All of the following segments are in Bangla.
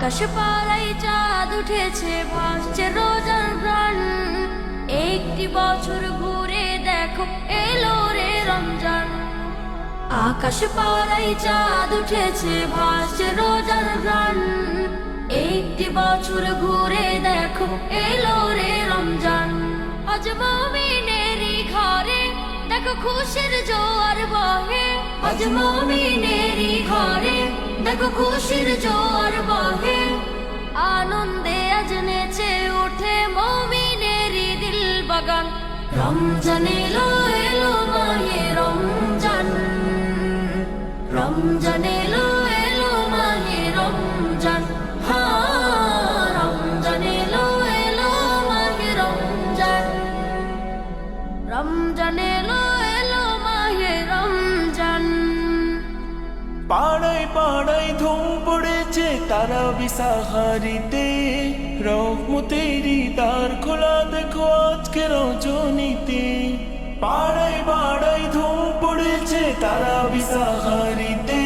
আকাশ পাড়ায় চাঁদ উঠেছে, ভাসছে রোজার প্রাণ। একটি বছর ঘুরে দেখো এলো রে রমজান। আকাশ পাড়ায় চাঁদ উঠেছে, ভাসছে রোজার প্রাণ। একটি বছর ঘুরে দেখো এলো রে রমজান। আজ মুমিনেরই ঘরে দেখো খুশির জোয়ার বহে। আজ মুমিনেরই ঘরে দেখো খুশির জোয়ার বহে। আনন্দে আজ নেচে ওঠে মুমিনেরই দিল বাগান। রমজান এলো এলো মাহে রমজান। রমজান এলো এলো মাহে রমজান। রমজান এলো এলো মাহে রমজান। রমজান এলো এলো মাহে রমজান। পাড়ায় পাড়ায় ধুম পড়েছে তারাবি সাহারিতে। রহমতেরই দ্বার খোলা দেখো আজকে রজনীতে। পাড়ায় পাড়ায় ধুম পড়েছে তারাবি সাহারিতে।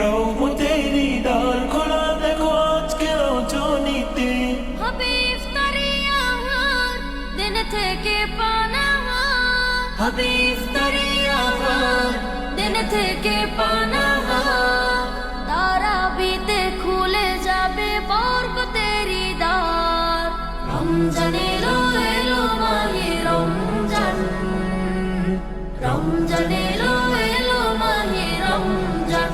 রহমতেরই দ্বার খোলা দেখো আজকে রজনীতে। হবে ইফতারি আহার দিন থেকে পানাহার। হবে ইফতারি আহার দিন থেকে পানাহার। তারাবিতে খুলে যাবে বরকতেরই দ্বার। রমজান এলো এলো মাহে রমজান। রমজান এলো এলো মাহে রমজান।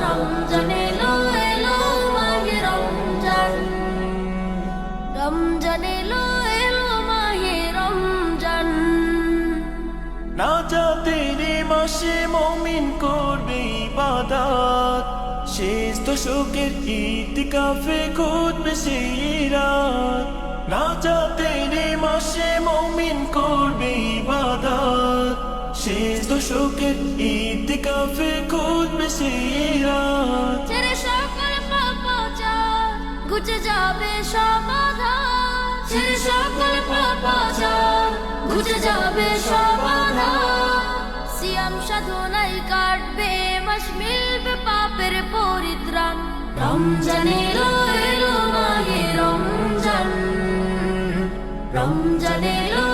রমজান এলো এলো মাহে রমজান। রমজান এলো এলো মাহে রমজান। নাজাতের মাসে মুমিন করবে ইবাদত। শেষ দশকের ইতিকাফে ঘটবে সেই রাত। নাজাতের মাসে মুমিন করবে ইবাদত। শেষ দশকের ইতিকাফে ঘটবে সেই রাত। ছেড়ে সকল পাপাচার ঘুচে যাবে সমাধান। ছেড়ে সকল পাপাচার ঘুচে যাবে সমাধান। সিয়াম সাধনায় কাটবে মাস, মিলবে পাপের পরিত্রাণ। রমজান এলো এলো মাহে রমজান। রমজান এলো